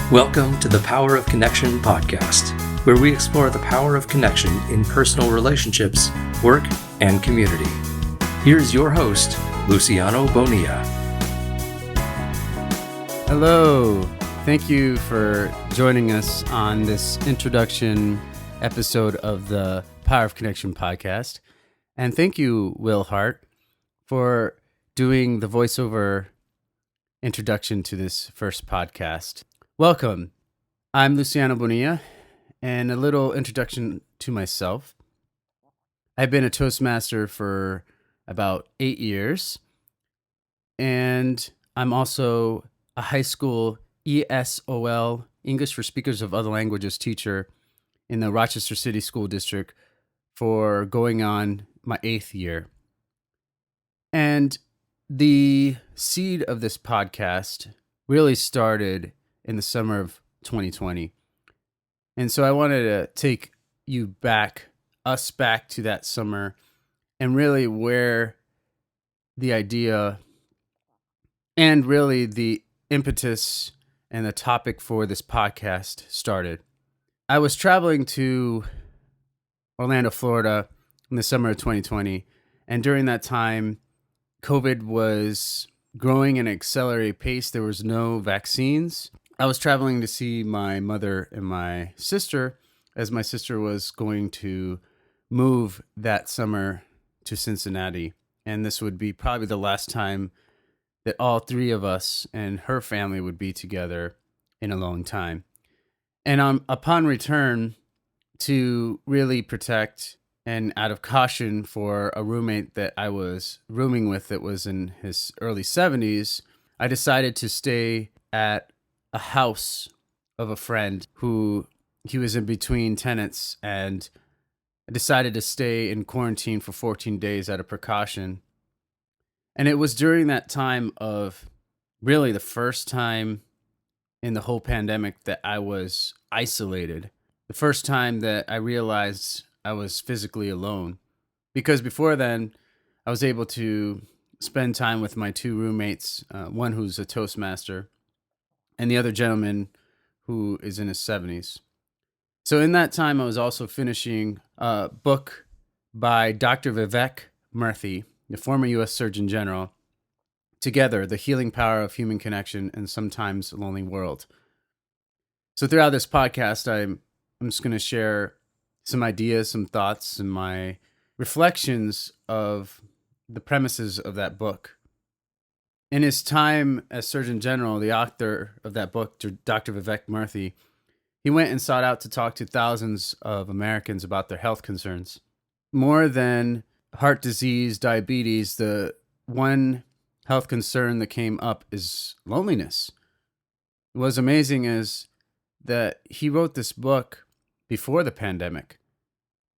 Welcome to the Power of Connection podcast, where we explore the power of connection in personal relationships, work, and community. Here's your host, Luciano Bonilla. Hello. Thank you for joining us on this introduction episode of the Power of Connection podcast. And thank you, Will Hart, for doing the voiceover introduction to this first podcast. Welcome. I'm Luciano Bonilla, and a little introduction to myself. I've been a Toastmaster for about 8 years, and I'm also a high school ESOL, English for Speakers of Other Languages teacher in the Rochester City School District for going on my 8th year. And the seed of this podcast really started in the summer of 2020. And so I wanted to take us back to that summer and really where the idea and really the impetus and the topic for this podcast started. I was traveling to Orlando, Florida in the summer of 2020. And during that time, COVID was growing at an accelerated pace. There was no vaccines. I was traveling to see my mother and my sister, as my sister was going to move that summer to Cincinnati. And this would be probably the last time that all three of us and her family would be together in a long time. And upon return, to really protect and out of caution for a roommate that I was rooming with that was in his early 70s, I decided to stay at a house of a friend who he was in between tenants, and I decided to stay in quarantine for 14 days out of precaution. And it was during that time of really the first time in the whole pandemic that I was isolated. The first time that I realized I was physically alone. Because before then, I was able to spend time with my two roommates, one who's a Toastmaster, and the other gentleman who is in his 70s. So in that time, I was also finishing a book by Dr. Vivek Murthy, the former U.S. Surgeon General, Together, The Healing Power of Human Connection in Sometimes Lonely World. So throughout this podcast, I'm just going to share some ideas, some thoughts, and my reflections of the premises of that book. In his time as Surgeon General, the author of that book, Dr. Vivek Murthy, he went and sought out to talk to thousands of Americans about their health concerns. More than heart disease, diabetes, the one health concern that came up is loneliness. What's amazing is that he wrote this book before the pandemic.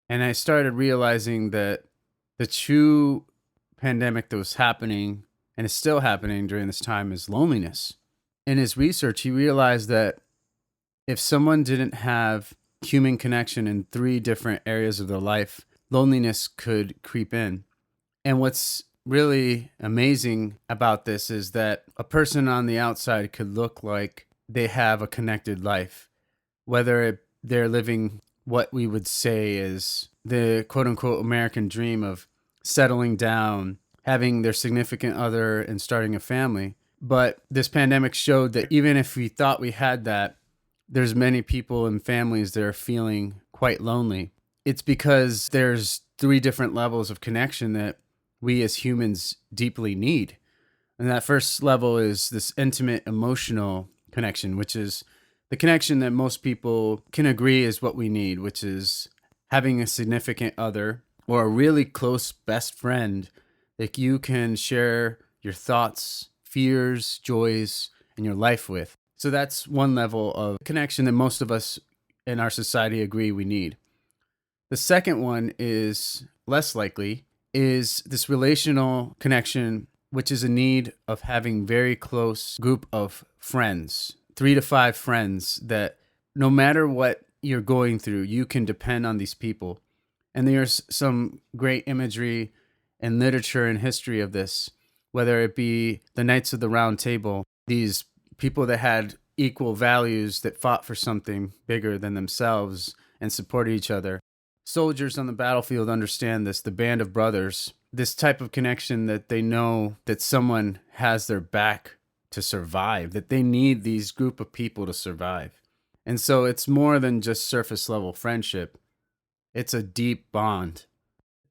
And I started realizing that the true pandemic that was happening and is still happening during this time is loneliness. In his research, he realized that if someone didn't have human connection in 3 different areas of their life, loneliness could creep in. And what's really amazing about this is that a person on the outside could look like they have a connected life, whether they're living what we would say is the quote-unquote American dream of settling down, having their significant other, and starting a family. But this pandemic showed that even if we thought we had that, there's many people and families that are feeling quite lonely. It's because there's 3 different levels of connection that we as humans deeply need. And that first level is this intimate emotional connection, which is the connection that most people can agree is what we need, which is having a significant other or a really close best friend that you can share your thoughts, fears, joys, and your life with. So that's one level of connection that most of us in our society agree we need. The second one is less likely, is this relational connection, which is a need of having very close group of friends, 3 to 5 friends that no matter what you're going through, you can depend on these people. And there's some great imagery and literature and history of this, whether it be the Knights of the Round Table, these people that had equal values that fought for something bigger than themselves and supported each other. Soldiers on the battlefield understand this, the band of brothers, this type of connection that they know that someone has their back to survive, that they need these group of people to survive. And so it's more than just surface level friendship. It's a deep bond.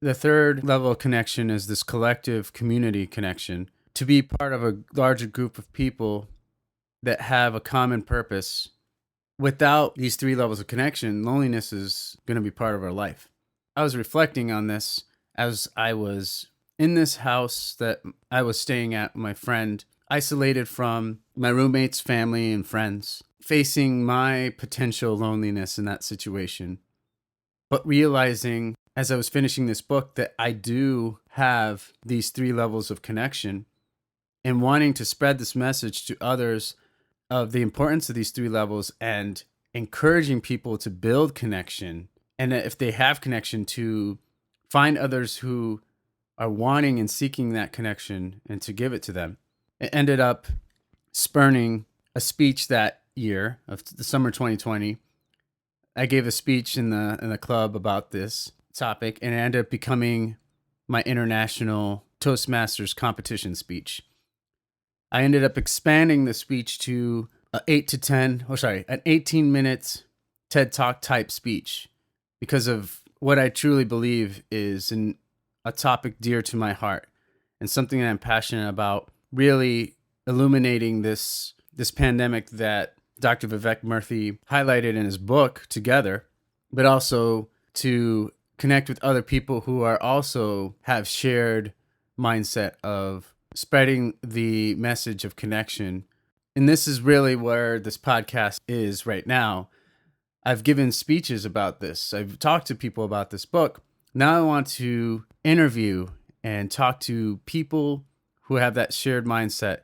The third level of connection is this collective community connection, to be part of a larger group of people that have a common purpose. Without these three levels of connection, loneliness is going to be part of our life. I was reflecting on this as I was in this house that I was staying at with my friend, isolated from my roommate's family and friends, facing my potential loneliness in that situation, but realizing as I was finishing this book that I do have these three levels of connection, and wanting to spread this message to others of the importance of these three levels and encouraging people to build connection. And that if they have connection, to find others who are wanting and seeking that connection and to give it to them. It ended up spurning a speech that year of the summer 2020. I gave a speech in the club about this topic, and it ended up becoming my international Toastmasters competition speech. I ended up expanding the speech to an 18 minutes TED Talk type speech, because of what I truly believe is a topic dear to my heart and something that I'm passionate about, really illuminating this pandemic that Dr. Vivek Murthy highlighted in his book Together, but also to connect with other people who are also have shared mindset of spreading the message of connection. And this is really where this podcast is right now. I've given speeches about this. I've talked to people about this book. Now I want to interview and talk to people who have that shared mindset,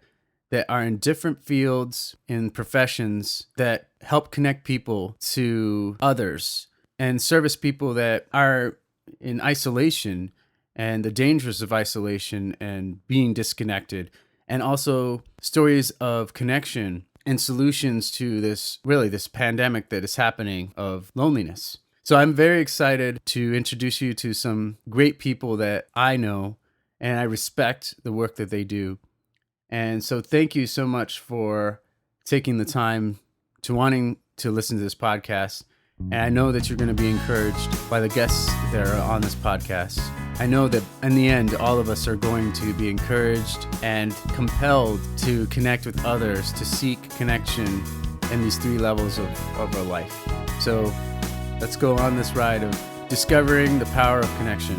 that are in different fields and professions that help connect people to others and service people that are in isolation and the dangers of isolation and being disconnected, and also stories of connection and solutions to this pandemic that is happening of loneliness. So I'm very excited to introduce you to some great people that I know, and I respect the work that they do. And so thank you so much for taking the time to wanting to listen to this podcast. And I know that you're going to be encouraged by the guests that are on this podcast. I know that in the end, all of us are going to be encouraged and compelled to connect with others, to seek connection in these three levels of our life. So let's go on this ride of discovering the power of connection.